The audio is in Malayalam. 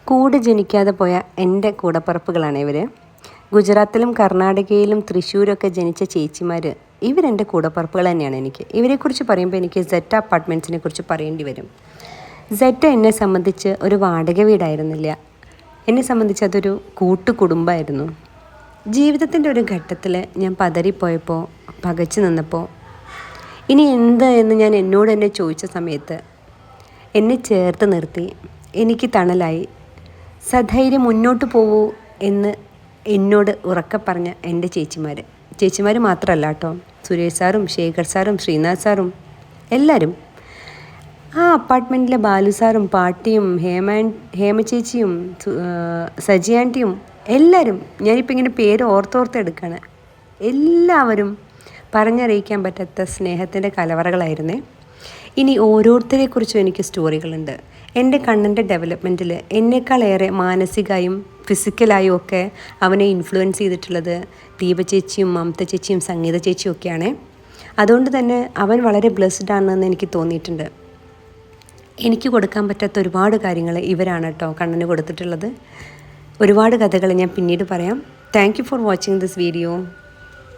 കൂടെ ജനിക്കാതെ പോയ എൻ്റെ കൂടപ്പിറപ്പുകളാണ് ഇവർ. ഗുജറാത്തിലും കർണാടകയിലും തൃശ്ശൂരൊക്കെ ജനിച്ച ചേച്ചിമാർ ഇവരെൻ്റെ കൂടപ്പിറപ്പുകൾ തന്നെയാണ് എനിക്ക്. ഇവരെക്കുറിച്ച് പറയുമ്പോൾ എനിക്ക് സെറ്റ അപ്പാർട്ട്മെൻറ്റ്സിനെ കുറിച്ച് പറയേണ്ടി വരും. സെറ്റ എന്നെ സംബന്ധിച്ച് ഒരു വാടക വീടായിരുന്നില്ല, എന്നെ സംബന്ധിച്ച് അതൊരു കൂട്ടുകുടുംബമായിരുന്നു. ജീവിതത്തിൻ്റെ ഒരു ഘട്ടത്തിൽ ഞാൻ പതറിപ്പോയപ്പോൾ, പകച്ചു നിന്നപ്പോൾ, ഇനി എന്ത് എന്ന് ഞാൻ എന്നോട് തന്നെ ചോദിച്ച സമയത്ത് എന്നെ ചേർത്ത് നിർത്തി എനിക്ക് തണലായി സധൈര്യം മുന്നോട്ട് പോകൂ എന്ന് എന്നോട് ഉറക്കെ പറഞ്ഞ എൻ്റെ ചേച്ചിമാർ മാത്രമല്ല കേട്ടോ, സുരേഷ് സാറും ശേഖർ സാറും ശ്രീനാഥ് സാറും എല്ലാവരും. ആ അപ്പാർട്ട്മെൻറ്റിലെ ബാലു സാറും പാട്ടിയും ഹേമ ചേച്ചിയും സജി ആൻറ്റിയും എല്ലാവരും, ഞാനിപ്പോൾ ഇങ്ങനെ പേര് ഓർത്തെടുക്കുകയാണ്. എല്ലാവരും പറഞ്ഞറിയിക്കാൻ പറ്റാത്ത സ്നേഹത്തിൻ്റെ കലവറകളായിരുന്നേ. ഇനി ഓരോരുത്തരെക്കുറിച്ചും എനിക്ക് സ്റ്റോറികളുണ്ട്. എൻ്റെ കണ്ണിൻ്റെ ഡെവലപ്മെൻറ്റിൽ എന്നേക്കാളേറെ മാനസികമായും ഫിസിക്കലായും ഒക്കെ അവനെ ഇൻഫ്ലുവൻസ് ചെയ്തിട്ടുള്ളത് ദീപ ചേച്ചിയും മമത ചേച്ചിയും സംഗീത ചേച്ചിയും ഒക്കെയാണ്. അതുകൊണ്ട് തന്നെ അവൻ വളരെ ബ്ലെസ്ഡ് ആണെന്ന് എനിക്ക് തോന്നിയിട്ടുണ്ട്. എനിക്ക് കൊടുക്കാൻ പറ്റാത്ത ഒരുപാട് കാര്യങ്ങൾ ഇവരാണ് കേട്ടോ കണ്ണന് കൊടുത്തിട്ടുള്ളത്. ഒരുപാട് കഥകൾ ഞാൻ പിന്നീട് പറയാം. Thank you for watching this video.